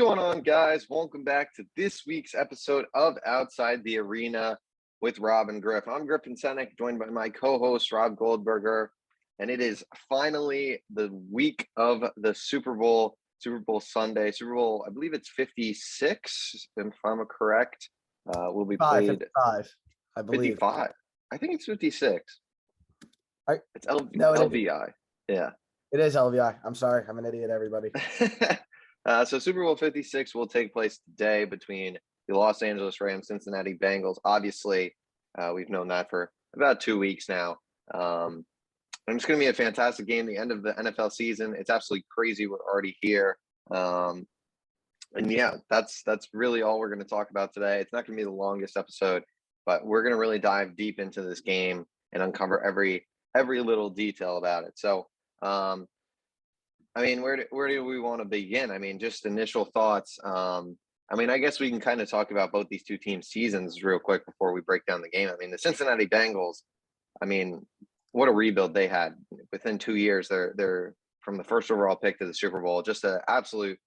going on, guys? Welcome back to this week's episode of Outside the Arena with Rob and Griff. I'm Griff and Senek, joined by my co-host, Rob Goldberger, and it is finally the week of the Super Bowl Sunday. Super Bowl, I believe it's 56, if I'm correct, will be played. 55, I believe. 55. I think it's 56. It's LVI. Yeah. It is LVI. I'm sorry. I'm an idiot, everybody. So Super Bowl 56 will take place today between the Los Angeles Rams, Cincinnati Bengals. Obviously, we've known that for about 2 weeks now. And it's going to be a fantastic game, the end of the NFL season. It's absolutely crazy. We're already here. And yeah, that's really all we're going to talk about today. It's not going to be the longest episode, but we're going to really dive deep into this game and uncover every little detail about it. So, I mean, where do we want to begin? I mean, just initial thoughts. I guess we can kind of talk about both these two teams' seasons real quick before we break down the game. I mean, the Cincinnati Bengals, what a rebuild they had. Within 2 years, they're from the first overall pick to the Super Bowl. Just an absolute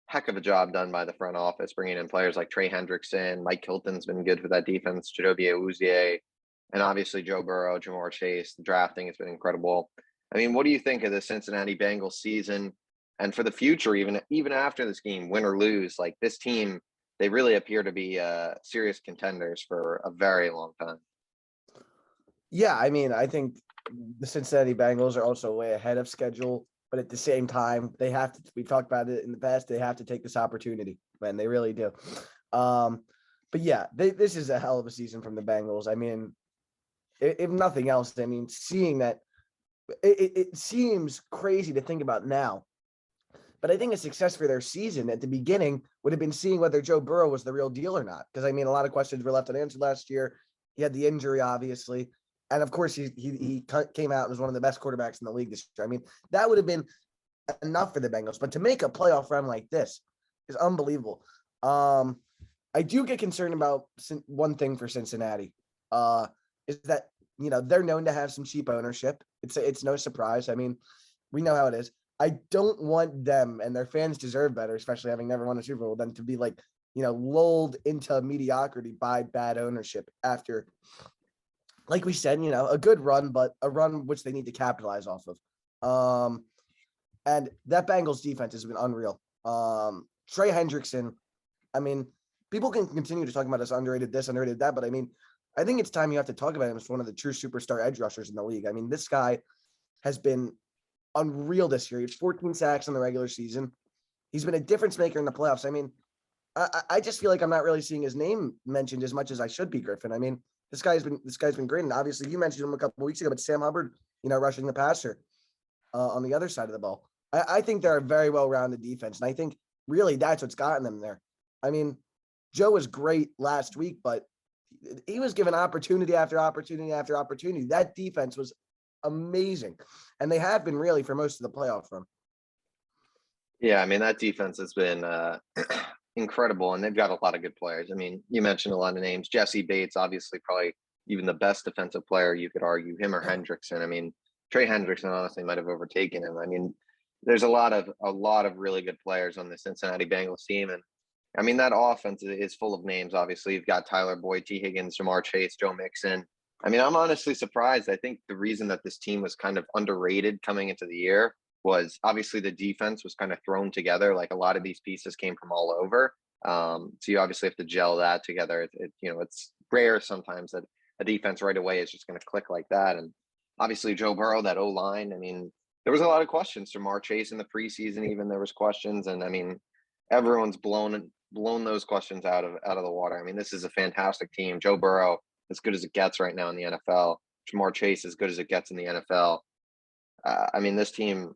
heck of a job done by the front office, bringing in players like Trey Hendrickson. Mike Hilton's been good for that defense, Chidobe Awuzie, and obviously Joe Burrow, Jamar Chase. The drafting has been incredible. I mean, what do you think of the Cincinnati Bengals season and for the future, even after this game, win or lose? Like, this team, they really appear to be serious contenders for a very long time. Yeah, I mean, I think the Cincinnati Bengals are also way ahead of schedule, but at the same time, they have to. We've talked about it in the past. They have to take this opportunity, man. They really do. But yeah, this is a hell of a season from the Bengals. I mean, if nothing else, I mean, seeing that. It seems crazy to think about now, but I think a success for their season at the beginning would have been seeing whether Joe Burrow was the real deal or not. Because, I mean, a lot of questions were left unanswered last year. He had the injury, obviously. And, of course, he came out as one of the best quarterbacks in the league this year. I mean, that would have been enough for the Bengals. But to make a playoff run like this is unbelievable. I do get concerned about one thing for Cincinnati, is that, you know, they're known to have some cheap ownership. It's no surprise. I mean, we know how it is. I don't want them, and their fans deserve better, especially having never won a Super Bowl, than to be like, you know, lulled into mediocrity by bad ownership after, like we said, you know, a good run, but a run which they need to capitalize off of. And that Bengals defense has been unreal. Trey Hendrickson, I mean, people can continue to talk about us underrated this, underrated that, but I mean, I think it's time you have to talk about him as one of the true superstar edge rushers in the league. I mean, this guy has been unreal this year. He had 14 sacks in the regular season. He's been a difference maker in the playoffs. I mean, I just feel like I'm not really seeing his name mentioned as much as I should be, Griffin. I mean, this guy's been great. And obviously you mentioned him a couple of weeks ago, but Sam Hubbard, you know, rushing the passer on the other side of the ball. I think they're a very well-rounded defense. And I think really that's what's gotten them there. I mean, Joe was great last week, but he was given opportunity after opportunity after opportunity. That defense was amazing. And they have been really for most of the playoff run. Yeah, I mean, that defense has been incredible, and they've got a lot of good players. I mean, you mentioned a lot of names. Jesse Bates, obviously, probably even the best defensive player, you could argue, him or Hendrickson. I mean, Trey Hendrickson honestly might have overtaken him. I mean, there's a lot of really good players on the Cincinnati Bengals team, and I mean, that offense is full of names. Obviously, you've got Tyler Boyd, T. Higgins, Jamar Chase, Joe Mixon. I mean, I'm honestly surprised. I think the reason that this team was kind of underrated coming into the year was obviously the defense was kind of thrown together. Like, a lot of these pieces came from all over. So you obviously have to gel that together. It's rare sometimes that a defense right away is just going to click like that. And obviously Joe Burrow, that O-line, I mean, there was a lot of questions. Jamar Chase in the preseason, even there was questions. And I mean, everyone's blown those questions out of the water. I mean, this is a fantastic team. Joe Burrow, as good as it gets right now in the NFL. Jamar Chase, as good as it gets in the NFL. I mean, this team,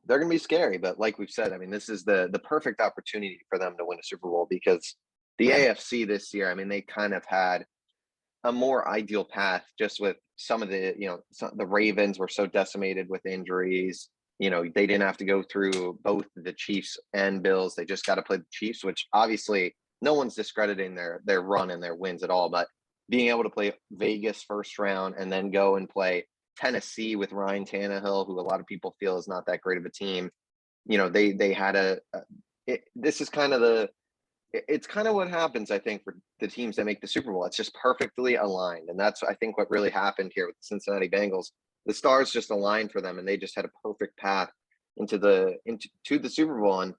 they're going to be scary. But like we've said, I mean, this is the perfect opportunity for them to win a Super Bowl, because the AFC this year, I mean, they kind of had a more ideal path just with some of the, the Ravens were so decimated with injuries. You know, they didn't have to go through both the Chiefs and Bills. They just got to play the Chiefs, which obviously no one's discrediting their run and their wins at all. But being able to play Vegas first round and then go and play Tennessee with Ryan Tannehill, who a lot of people feel is not that great of a team. You know, they had this is it's kind of what happens, I think, for the teams that make the Super Bowl. It's just perfectly aligned. And that's, I think, what really happened here with the Cincinnati Bengals. The stars just aligned for them, and they just had a perfect path into to the Super Bowl. And,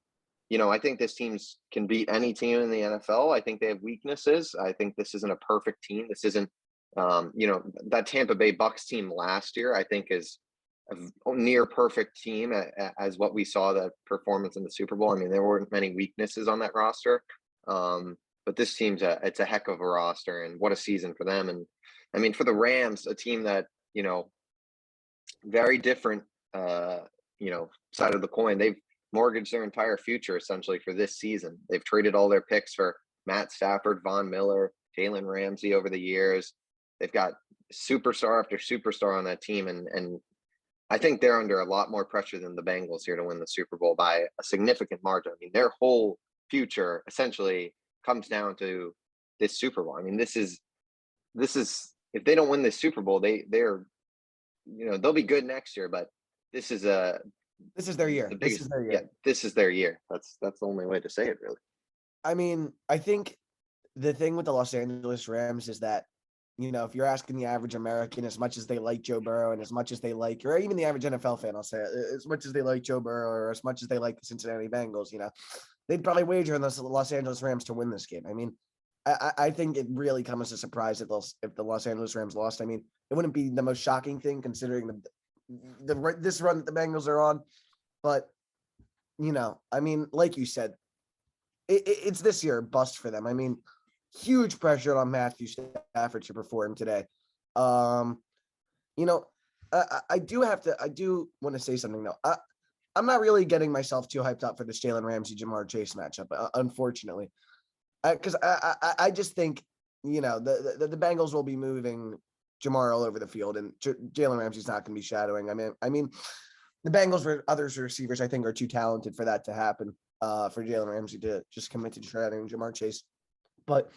I think this team's can beat any team in the NFL. I think they have weaknesses. I think this isn't a perfect team. This isn't, that Tampa Bay Bucks team last year, I think, is a near perfect team as what we saw that performance in the Super Bowl. I mean, there weren't many weaknesses on that roster. But this team's it's a heck of a roster, and what a season for them. And I mean, for the Rams, a team that, very different, side of the coin. They've mortgaged their entire future essentially for this season. They've traded all their picks for Matt Stafford, Von Miller, Jalen Ramsey over the years. They've got superstar after superstar on that team. And I think they're under a lot more pressure than the Bengals here to win the Super Bowl by a significant margin. I mean, their whole future essentially comes down to this Super Bowl. I mean, this is if they don't win this Super Bowl, they're they'll be good next year, but this is their year. The biggest, this is their year. Yeah, this is their year. That's the only way to say it, really. I mean, I think the thing with the Los Angeles Rams is that, if you're asking the average American, as much as they like Joe Burrow and as much as they like, or even the average NFL fan, I'll say it, as much as they like Joe Burrow or as much as they like the Cincinnati Bengals, they'd probably wager on the Los Angeles Rams to win this game. I mean, I think it really comes as a surprise if the Los Angeles Rams lost. I mean, it wouldn't be the most shocking thing considering this run that the Bengals are on, but I mean, like you said, it's this year bust for them. I mean, huge pressure on Matthew Stafford to perform today. I do want to say something though. I'm not really getting myself too hyped up for this Jalen Ramsey Jamar Chase matchup, unfortunately, because I just think the Bengals will be moving Jamar all over the field, and Jalen Ramsey's not going to be shadowing. I mean, the Bengals or other receivers I think are too talented for that to happen. For Jalen Ramsey to just commit to shadowing Jamar Chase, but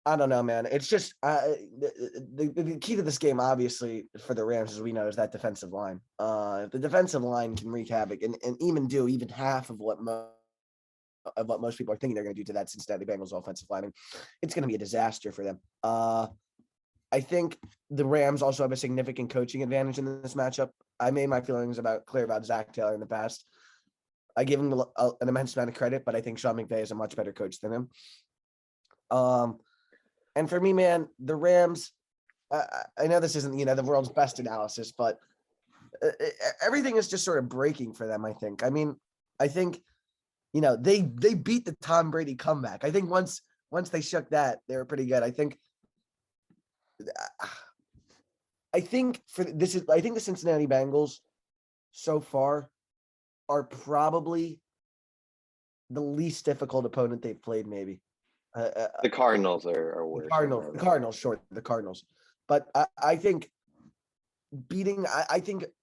I don't know, man. It's just the key to this game, obviously, for the Rams, as we know, is that defensive line. If the defensive line can wreak havoc and even half of what most people are thinking they're going to do to that Cincinnati Bengals offensive line, it's going to be a disaster for them. I think the Rams also have a significant coaching advantage in this matchup. I made my feelings clear about Zach Taylor in the past. I give him an immense amount of credit, but I think Sean McVay is a much better coach than him. And for me, man, the Rams, I know this isn't, the world's best analysis, but everything is just sort of breaking for them, I think. I mean, I think, they beat the Tom Brady comeback. I think once they shook that, they were pretty good. I think the Cincinnati Bengals so far are probably the least difficult opponent they've played, maybe. The Cardinals are worse. The Cardinals. But I think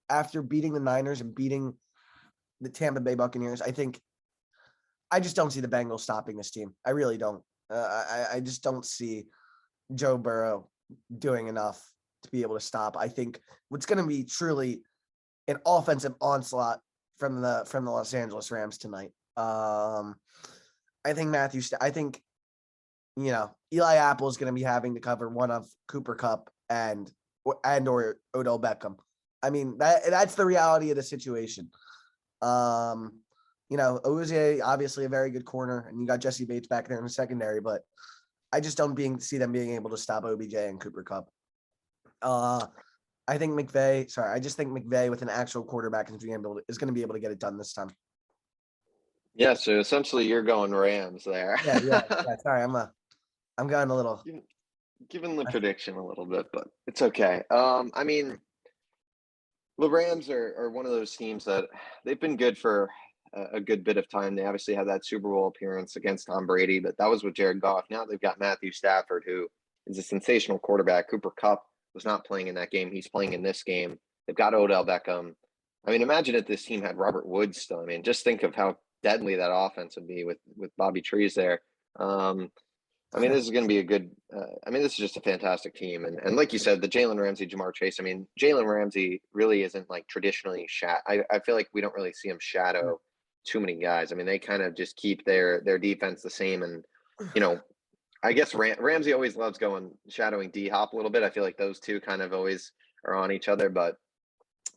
after beating the Niners and beating the Tampa Bay Buccaneers, I just don't see the Bengals stopping this team. I really don't. I just don't see Joe Burrow doing enough to be able to stop. I think what's going to be truly an offensive onslaught from the Los Angeles Rams tonight. I think Eli Apple is going to be having to cover one of Cooper Kupp and or Odell Beckham. I mean, that's the reality of the situation. Ouzé, obviously a very good corner, and you got Jesse Bates back there in the secondary, but I just don't see them being able to stop OBJ and Cooper Kupp. I think McVay with an actual quarterback is going to be able to get it done this time. Yeah, so essentially you're going Rams there. Yeah. Sorry, I'm going a little. Giving the prediction a little bit, but it's okay. I mean, the Rams are one of those teams that they've been good for a good bit of time. They obviously had that Super Bowl appearance against Tom Brady, but that was with Jared Goff. Now they've got Matthew Stafford, who is a sensational quarterback. Cooper Kupp was not playing in that game. He's playing in this game. They've got Odell Beckham. I mean, imagine if this team had Robert Woods still. I mean, just think of how deadly that offense would be with Bobby Trees there. I mean, this is going to be a good this is just a fantastic team. And like you said, the Jalen Ramsey, Jamar Chase, I mean, Jalen Ramsey really isn't like traditionally I feel like we don't really see him shadow too many guys. I mean, they kind of just keep their defense the same. And, I guess Ramsey always loves shadowing D-Hop a little bit. I feel like those two kind of always are on each other, but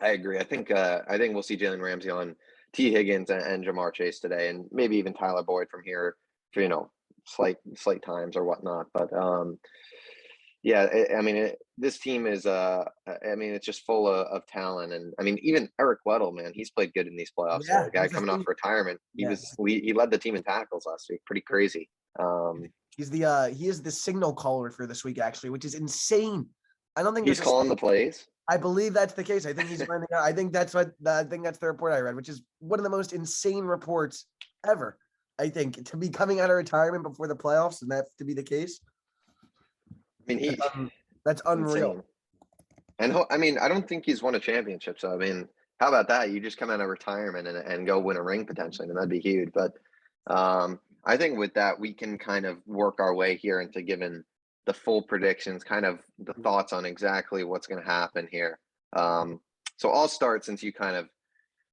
I agree. I think we'll see Jalen Ramsey on T. Higgins and Jamar Chase today, and maybe even Tyler Boyd from here for slight times or whatnot. But yeah, this team is it's just full of talent, and I mean even Eric Weddle, man, he's played good in these playoffs. Yeah, A guy coming off retirement, he led the team in tackles last week. Pretty crazy. He is the signal caller for this week actually, which is insane. I don't think he's calling the plays. I believe that's the case. I think he's running. I think that's the report I read, which is one of the most insane reports ever. I think to be coming out of retirement before the playoffs and that to be the case. I mean, that's unreal. Insane. And I don't think he's won a championship. So I mean, how about that? You just come out of retirement and go win a ring potentially, and that'd be huge. But I think with that, we can kind of work our way here into giving the full predictions, kind of the thoughts on exactly what's going to happen here. So I'll start since you kind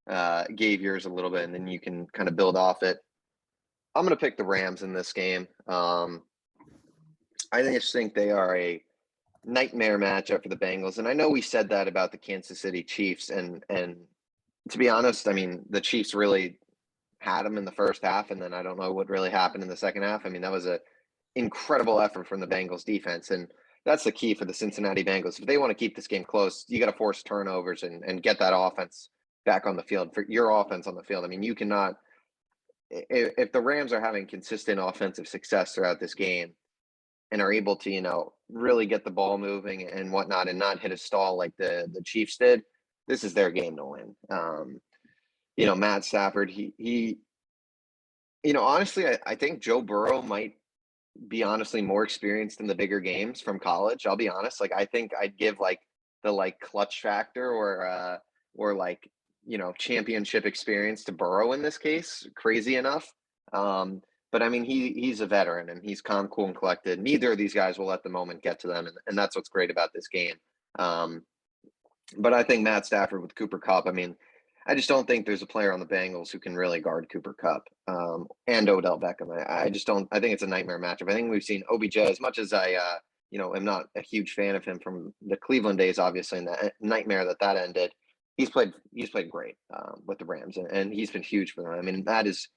of gave yours a little bit, and then you can kind of build off it. I'm going to pick the Rams in this game. I just think they are a nightmare matchup for the Bengals. And I know we said that about the Kansas City Chiefs. And to be honest, I mean, the Chiefs really had them in the first half, and then I don't know what really happened in the second half. I mean, that was an incredible effort from the Bengals defense. And that's the key for the Cincinnati Bengals. If they want to keep this game close, you got to force turnovers and get that offense back on the field, for your offense on the field. I mean, you cannot, if the Rams are having consistent offensive success throughout this game and are able to, really get the ball moving and whatnot and not hit a stall like the Chiefs did, this is their game to win. Matt Stafford, he honestly, I think Joe Burrow might be honestly more experienced in the bigger games from college. I'll be honest. Like, I think I'd give the clutch factor or championship experience to Burrow in this case. Crazy enough. But I mean, he's a veteran and he's calm, cool, and collected. Neither of these guys will let the moment get to them. And that's what's great about this game. But I think Matt Stafford with Cooper Kupp, I mean, I just don't think there's a player on the Bengals who can really guard Cooper Kupp and Odell Beckham. I just don't. I think it's a nightmare matchup. I think we've seen OBJ, as much as I, am not a huge fan of him from the Cleveland days, obviously, and that nightmare that ended. He's played great with the Rams, and he's been huge for them. I mean, that is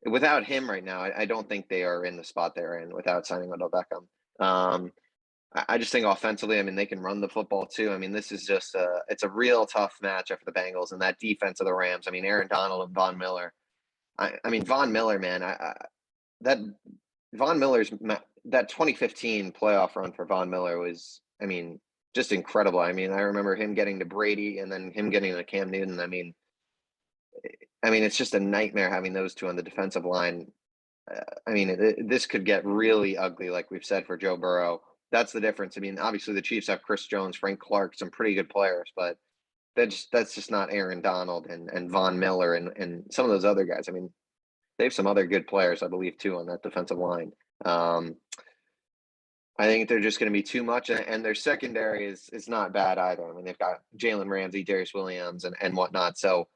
without him right now. I don't think they are in the spot they're in without signing Odell Beckham. I just think offensively, I mean, they can run the football too. I mean, this is just it's a real tough matchup for the Bengals and that defense of the Rams. I mean, Aaron Donald and Von Miller. I mean, Von Miller, man, that 2015 playoff run for Von Miller was, I mean, just incredible. I mean, I remember him getting to Brady and then him getting to Cam Newton. I mean, it's just a nightmare having those two on the defensive line. This could get really ugly, like we've said, for Joe Burrow. That's the difference. I mean, obviously the Chiefs have Chris Jones, Frank Clark, some pretty good players, but that's just not Aaron Donald and Von Miller and some of those other guys. I mean, they have some other good players, I believe, too, on that defensive line. I think they're just going to be too much, and their secondary is not bad either. I mean, they've got Jalen Ramsey, Darius Williams, and whatnot. So,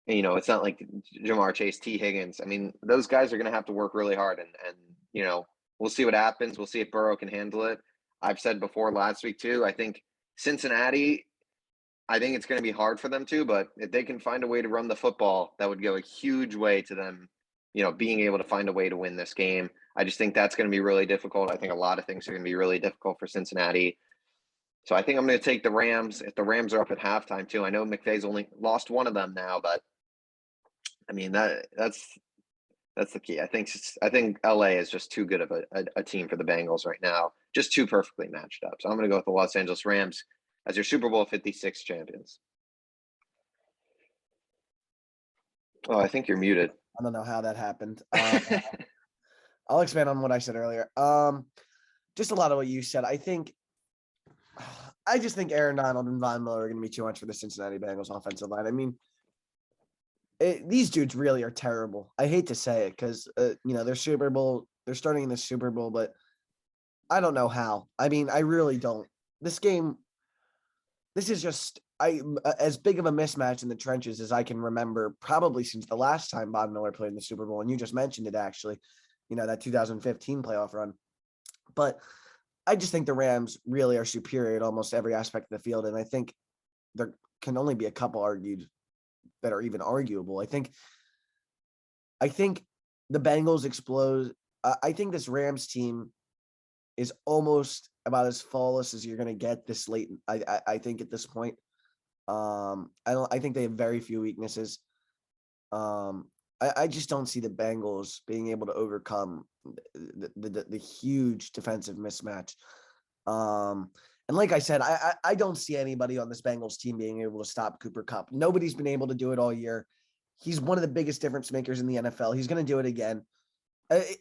it's not like Jamar Chase, T. Higgins. I mean, those guys are going to have to work really hard, and we'll see what happens. We'll see if Burrow can handle it. I've said before last week too, I think Cincinnati, I think it's going to be hard for them too, but if they can find a way to run the football, that would go a huge way to them, being able to find a way to win this game. I just think that's going to be really difficult. I think a lot of things are going to be really difficult for Cincinnati. So I think I'm going to take the Rams. If the Rams are up at halftime too, I know McVay's only lost one of them now, but I mean, that's the key. I think LA is just too good of a team for the Bengals right now. Just too perfectly matched up. So I'm going to go with the Los Angeles Rams as your Super Bowl 56 champions. Oh, I think you're muted. I don't know how that happened. I'll expand on what I said earlier. Just a lot of what you said. I just think Aaron Donald and Von Miller are going to be too much for the Cincinnati Bengals offensive line. I mean, these dudes really are terrible. I hate to say it because, they're starting in the Super Bowl, but I don't know how. I mean, I really don't. This is just as big of a mismatch in the trenches as I can remember, probably since the last time Bob Miller played in the Super Bowl, and you just mentioned it actually, that 2015 playoff run. But I just think the Rams really are superior at almost every aspect of the field, and I think there can only be a couple argued that are even arguable. I think the Bengals explode. I think this Rams team is almost about as flawless as you're going to get this late. I think at this point, I think they have very few weaknesses. I just don't see the Bengals being able to overcome the huge defensive mismatch. And like I said, I don't see anybody on this Bengals team being able to stop Cooper Kupp. Nobody's been able to do it all year. He's one of the biggest difference makers in the NFL. He's going to do it again.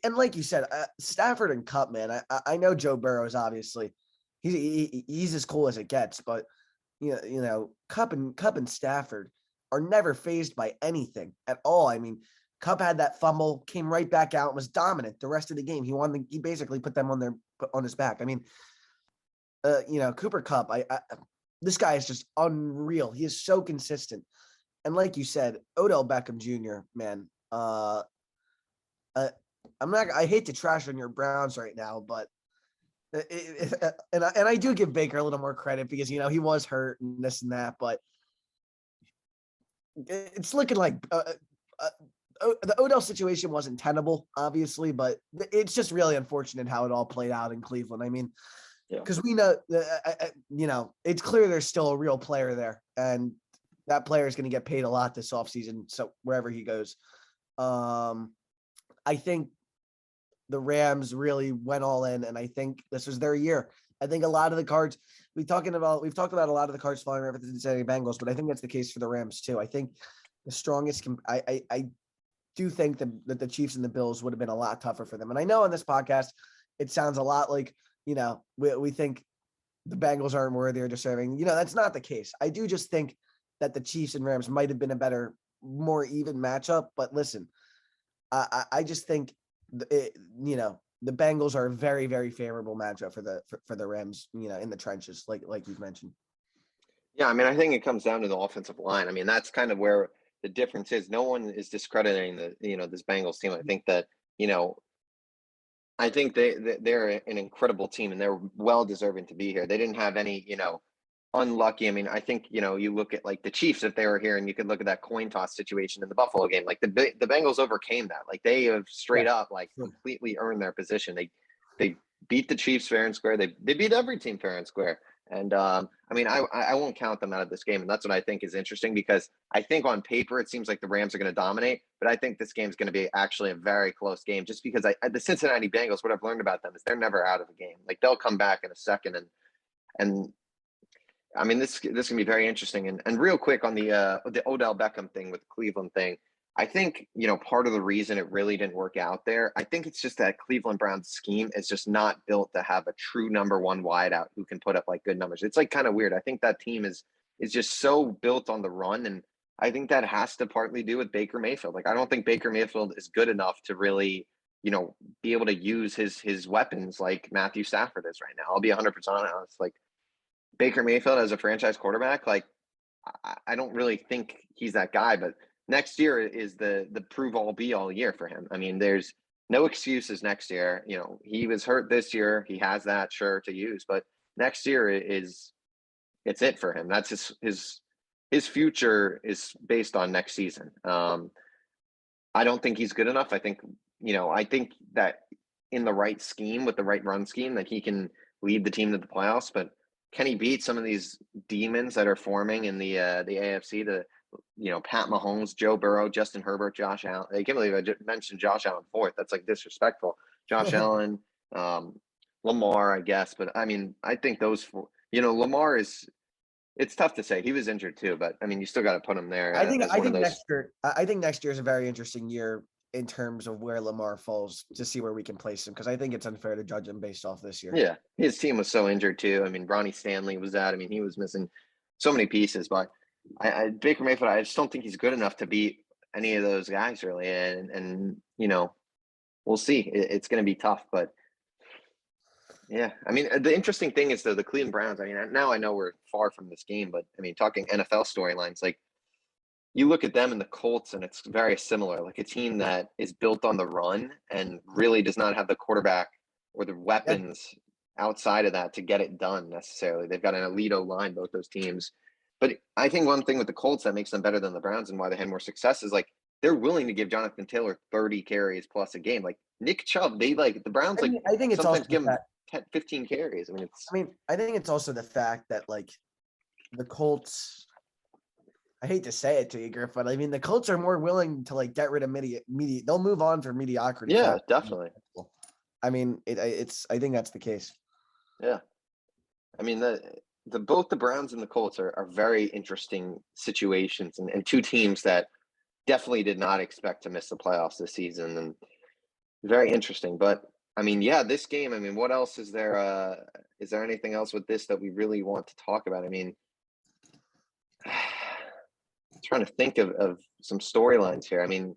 And like you said, Stafford and Kupp, man, I know Joe Burrow is obviously he's as cool as it gets, but Kupp and Stafford are never fazed by anything at all. I mean, Kupp had that fumble, came right back out, and was dominant the rest of the game. He basically put them on his back. I mean, Cooper Kupp, this guy is just unreal. He is so consistent. And like you said, Odell Beckham Jr., man, I hate to trash on your Browns right now, but and I do give Baker a little more credit because, he was hurt and this and that, but it's looking like the Odell situation wasn't tenable, obviously, but it's just really unfortunate how it all played out in Cleveland. I mean, because we know, it's clear there's still a real player there, and that player is going to get paid a lot this offseason. So wherever he goes, I think the Rams really went all in, and I think this was their year. I think a lot of the cards we've talked about a lot of the cards falling over to the Cincinnati Bengals, but I think that's the case for the Rams too. I think the strongest. I do think that the Chiefs and the Bills would have been a lot tougher for them. And I know on this podcast it sounds a lot like we think the Bengals aren't worthy or deserving. That's not the case. I do just think that the Chiefs and Rams might have been a better, more even matchup. But listen, I just think the Bengals are a very, very favorable matchup for the Rams, in the trenches, like you've mentioned. Yeah, I mean, I think it comes down to the offensive line. I mean, that's kind of where the difference is. No one is discrediting this Bengals team. I think that, I think they're an incredible team and they're well deserving to be here. They didn't have any, unlucky. I mean, I think, you look at like the Chiefs, if they were here, and you could look at that coin toss situation in the Buffalo game, like the Bengals overcame that. Like they have straight up, like completely earned their position. They beat the Chiefs fair and square. They beat every team fair and square. And I mean, I won't count them out of this game. And that's what I think is interesting, because I think on paper, it seems like the Rams are going to dominate, but I think this game is going to be actually a very close game, just because the Cincinnati Bengals, what I've learned about them is they're never out of the game. Like they'll come back in a second. And I mean, this can be very interesting. And real quick on the Odell Beckham thing with the Cleveland thing, I think, part of the reason it really didn't work out there, I think it's just that Cleveland Browns scheme is just not built to have a true number one wideout who can put up like good numbers. It's like kind of weird. I think that team is just so built on the run. And I think that has to partly do with Baker Mayfield. Like, I don't think Baker Mayfield is good enough to really, be able to use his weapons like Matthew Stafford is right now. I'll be 100% honest. Like, Baker Mayfield as a franchise quarterback, like I don't really think he's that guy, but next year is the prove all be all year for him. I mean, there's no excuses next year. He was hurt this year. He has that sure to use, but next year it's it for him. That's his future is based on next season. I don't think he's good enough. I think that in the right scheme with the right run scheme that he can lead the team to the playoffs, but can he beat some of these demons that are forming in the AFC? Pat Mahomes, Joe Burrow, Justin Herbert, Josh Allen. I can't believe I just mentioned Josh Allen fourth. That's like disrespectful. Josh Allen, Lamar, I guess. But I mean, I think those four. Lamar is. It's tough to say. He was injured too, but I mean, you still got to put him there. I think next year is a very interesting year in terms of where Lamar falls, to see where we can place him, because I think it's unfair to judge him based off this year. Yeah, his team was so injured too. I mean, Ronnie Stanley was out. I mean, he was missing so many pieces. But Baker Mayfield, I just don't think he's good enough to beat any of those guys really. And we'll see. It's going to be tough, but Yeah, I mean, the interesting thing is though the Cleveland Browns. I mean, now I know we're far from this game, but I mean, talking NFL storylines, like you look at them and the Colts, and it's very similar. Like a team that is built on the run and really does not have the quarterback or the Yeah, weapons outside of that to get it done necessarily. They've got an elite O line, both those teams. But I think one thing with the Colts that makes them better than the Browns and why they had more success is like they're willing to give Jonathan Taylor 30 carries plus a game. Like Nick Chubb, they like the Browns like I think it's also sometimes the give him fact. 10, 15 carries. I mean, I mean, I think it's also the fact that like the Colts. I hate to say it to you, Griff, but I mean the Colts are more willing to like get rid of media. They'll move on for mediocrity yeah, fast. definitely. I mean, it's. I think that's the case. Yeah. I mean, the both the Browns and the Colts are very interesting situations and two teams that definitely did not expect to miss the playoffs this season and very interesting. But I mean, yeah, this game, I mean, what else is there? Is there anything else with this that we really want to talk about? I mean, trying to think of some storylines here. I mean,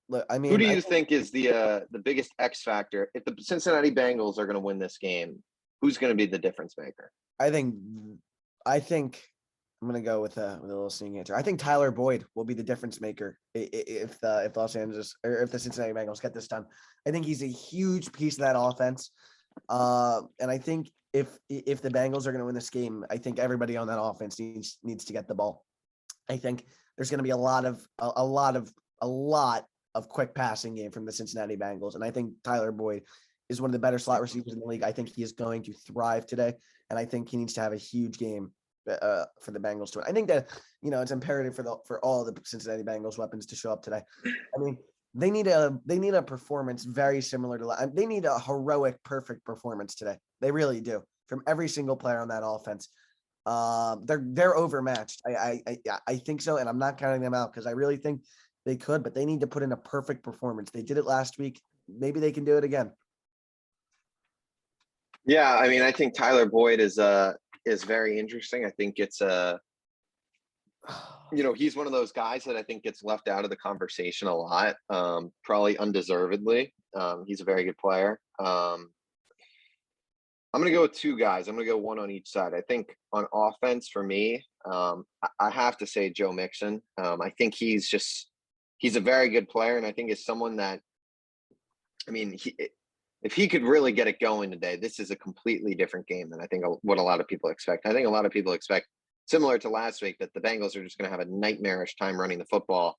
Look, I who do mean, you think is the biggest X factor? If the Cincinnati Bengals are going to win this game, who's going to be the difference maker? I think, I think I'm gonna go with a little sneaky answer. I think Tyler Boyd will be the difference maker if Los Angeles or if the Cincinnati Bengals get this done. I think he's a huge piece of that offense. And I think if the Bengals are going to win this game, I think everybody on that offense needs to get the ball. I think there's going to be a lot of quick passing game from the Cincinnati Bengals, and I think Tyler Boyd is one of the better slot receivers in the league. I think he is going to thrive today, and I think he needs to have a huge game for the Bengals to win. I think that it's imperative for all the Cincinnati Bengals weapons to show up today. I mean, they need a performance very similar to they need a heroic, perfect performance today. They really do from every single player on that offense. They're overmatched. I think so, and I'm not counting them out because I really think they could, but they need to put in a perfect performance. They did it last week. Maybe they can do it again. Yeah, I mean, I think Tyler Boyd is very interesting. I think it's he's one of those guys that I think gets left out of the conversation a lot, probably undeservedly. He's a very good player. I'm going to go with two guys. I'm going to go one on each side. I think on offense for me, I have to say Joe Mixon. I think he's a very good player, and I think is someone that, I mean, if he could really get it going today, this is a completely different game than I think what a lot of people expect. I think a lot of people expect, similar to last week, that the Bengals are just going to have a nightmarish time running the football.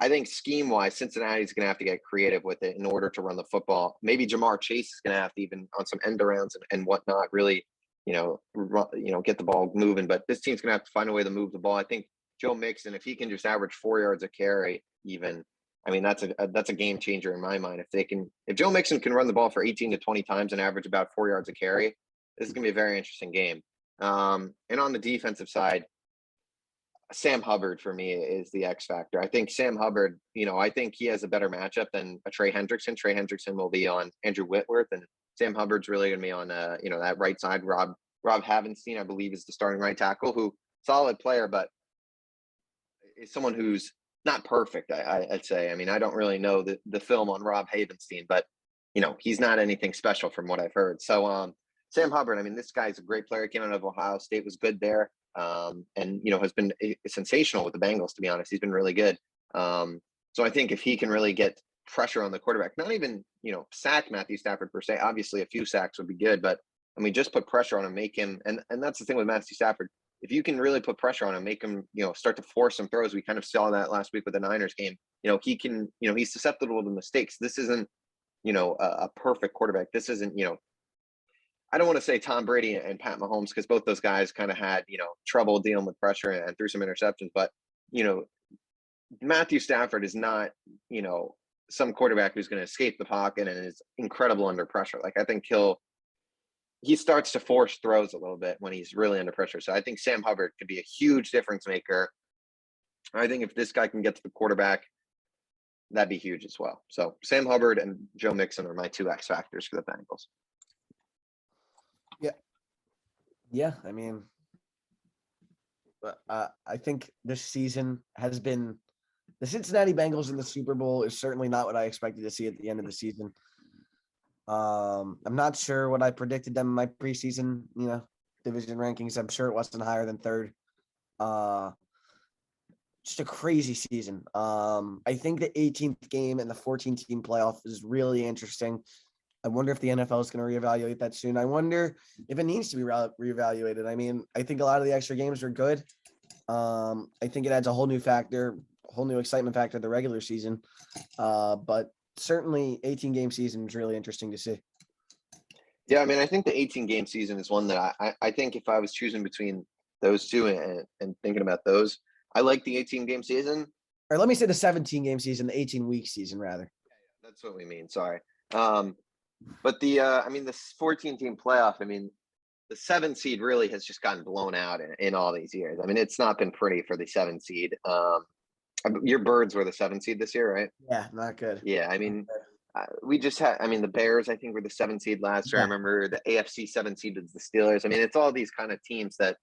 I think scheme-wise, Cincinnati's going to have to get creative with it in order to run the football. Maybe Jamar Chase is going to have to, even on some end arounds and whatnot, really, get the ball moving. But this team's going to have to find a way to move the ball. I think Joe Mixon, if he can just average 4 yards a carry, even, I mean, that's a game changer in my mind. If Joe Mixon can run the ball for 18 to 20 times and average about 4 yards a carry, this is going to be a very interesting game. And on the defensive side, Sam Hubbard for me is the X factor. I think Sam Hubbard, I think he has a better matchup than a Trey Hendrickson. Trey Hendrickson will be on Andrew Whitworth, and Sam Hubbard's really going to be on, that right side. Rob Havenstein, I believe, is the starting right tackle, who solid player, but is someone who's not perfect. I'd say. I mean, I don't really know the film on Rob Havenstein, but he's not anything special from what I've heard. So, Sam Hubbard, I mean, this guy's a great player. Came out of Ohio State, was good there. And has been sensational with the Bengals, to be honest. He's been really good. So I think if he can really get pressure on the quarterback, not even, sack Matthew Stafford per se, obviously a few sacks would be good, but I mean, just put pressure on him, make him, and that's the thing with Matthew Stafford. If you can really put pressure on him, make him, start to force some throws. We kind of saw that last week with the Niners game. He can, he's susceptible to mistakes. This isn't, a perfect quarterback. This isn't, I don't want to say Tom Brady and Pat Mahomes, because both those guys kind of had, trouble dealing with pressure and threw some interceptions. But, Matthew Stafford is not, some quarterback who's going to escape the pocket and is incredible under pressure. Like, I think he starts to force throws a little bit when he's really under pressure. So I think Sam Hubbard could be a huge difference maker. I think if this guy can get to the quarterback, that'd be huge as well. So Sam Hubbard and Joe Mixon are my two X factors for the Bengals. Yeah. I mean, I think this season has been the Cincinnati Bengals in the Super Bowl is certainly not what I expected to see at the end of the season. I'm not sure what I predicted them in my preseason, division rankings. I'm sure it wasn't higher than third. Just a crazy season. I think the 18th game and the 14-team playoff is really interesting. I wonder if the NFL is going to reevaluate that soon. I wonder if it needs to be reevaluated. I mean, I think a lot of the extra games are good. I think it adds a whole new excitement factor to the regular season. But certainly 18-game season is really interesting to see. Yeah, I mean, I think the 18-game season is one that I think if I was choosing between those two and thinking about those, I like the 18-game season. Or let me say the 17-game season, the 18-week season, rather. That's what we mean. Sorry. But the 14-team playoff, I mean, the 7 seed really has just gotten blown out in all these years. I mean, it's not been pretty for the 7 seed. Your Birds were the 7 seed this year, right? Yeah, not good. Yeah, I mean, we just had, the Bears, I think, were the 7 seed last year. I remember the AFC 7 seed was the Steelers. I mean, it's all these kind of teams that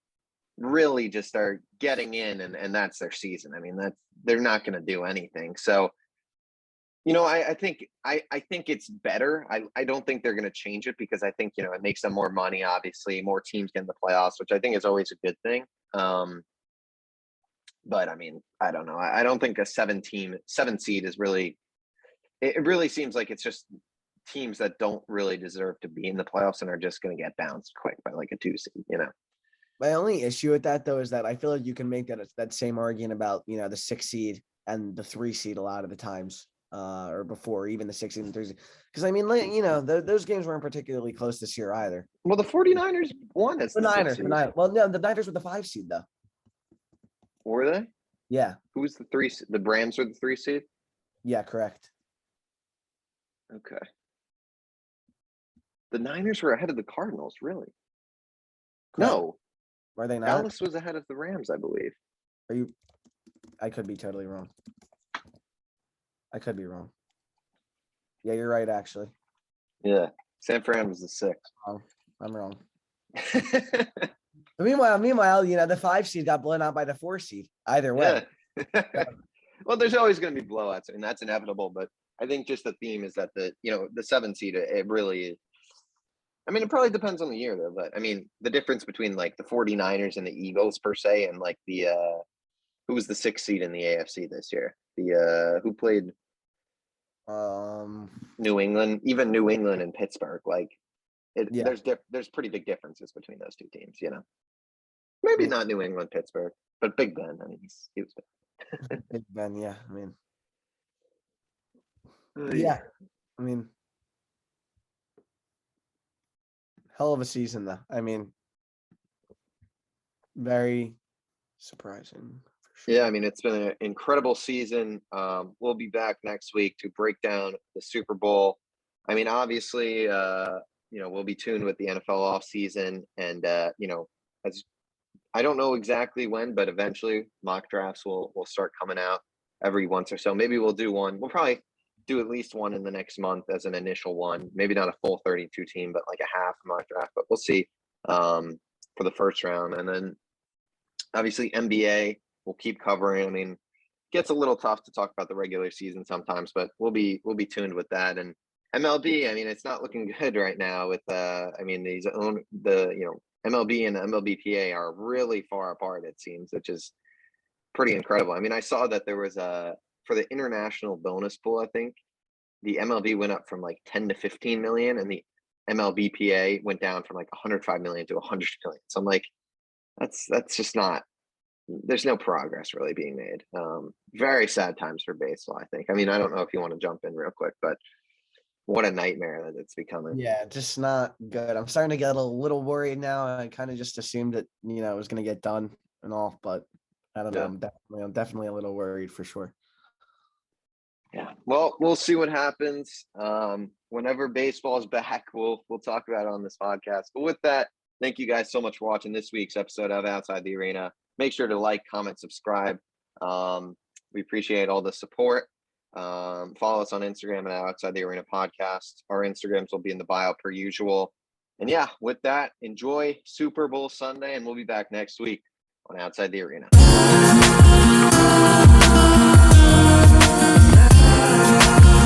really just are getting in and that's their season. I mean, they're not going to do anything. So, I think it's better. I don't think they're going to change it because I think, it makes them more money, obviously, more teams get in the playoffs, which I think is always a good thing. But I mean, I don't know. I don't think a 7 seed is really, it really seems like it's just teams that don't really deserve to be in the playoffs and are just going to get bounced quick by like a 2 seed, My only issue with that, though, is that I feel like you can make that same argument about, the 6 seed and the 3 seed a lot of the times, or before even the 6 seed and 3 seed. Because, I mean, those games weren't particularly close this year either. Well, the 49ers won as the Niners. Well, no, the Niners were the 5 seed, though. Were they? Yeah. Who was the 3? The Rams were the 3 seed? Yeah, correct. Okay. The Niners were ahead of the Cardinals, really? Correct. No. Were they not? Dallas was ahead of the Rams, I believe. I could be totally wrong. I could be wrong. Yeah, you're right, actually. Yeah. San Fran was the 6. Oh, I'm wrong. But meanwhile, the 5 seed got blown out by the 4 seed. Either way. Yeah. Well, there's always going to be blowouts, and that's inevitable. But I think just the theme is that the 7 seed, it really, I mean, it probably depends on the year though. But I mean, the difference between like the 49ers and the Eagles per se, and like the who was the 6 seed in the AFC this year? The who played New England, even New England and Pittsburgh, like. There's pretty big differences between those 2 teams, Maybe not New England, Pittsburgh, but Big Ben. I mean, he was big. Big Ben, yeah. I mean, yeah. I mean, hell of a season, though. I mean, very surprising. For sure. Yeah, I mean, it's been an incredible season. We'll be back next week to break down the Super Bowl. I mean, obviously, we'll be tuned with the NFL off season and, as I don't know exactly when, but eventually mock drafts will start coming out every once or so. Maybe we'll do one. We'll probably do at least one in the next month as an initial one, maybe not a full 32 team, but like a half mock draft, but we'll see, for the first round. And then obviously NBA we'll keep covering. I mean, it gets a little tough to talk about the regular season sometimes, but we'll be tuned with that. And MLB, I mean, it's not looking good right now with, MLB and the MLBPA are really far apart, it seems, which is pretty incredible. I mean, I saw that there was for the international bonus pool, I think the MLB went up from like 10 to 15 million and the MLBPA went down from like 105 million to 100 million. So I'm like, that's just not, there's no progress really being made. Very sad times for baseball, I think. I mean, I don't know if you want to jump in real quick, but what a nightmare that it's becoming. Yeah, just not good. I'm starting to get a little worried now. I kind of just assumed that, it was going to get done and all, but I don't know. I'm definitely a little worried for sure. Yeah. Well, we'll see what happens. Whenever baseball is back, we'll talk about it on this podcast. But with that, thank you guys so much for watching this week's episode of Outside the Arena. Make sure to like, comment, subscribe. We appreciate all the support. Follow us on Instagram at Outside the Arena Podcast. Our Instagrams will be in the bio per usual. And yeah, with that, enjoy Super Bowl Sunday, and we'll be back next week on Outside the Arena.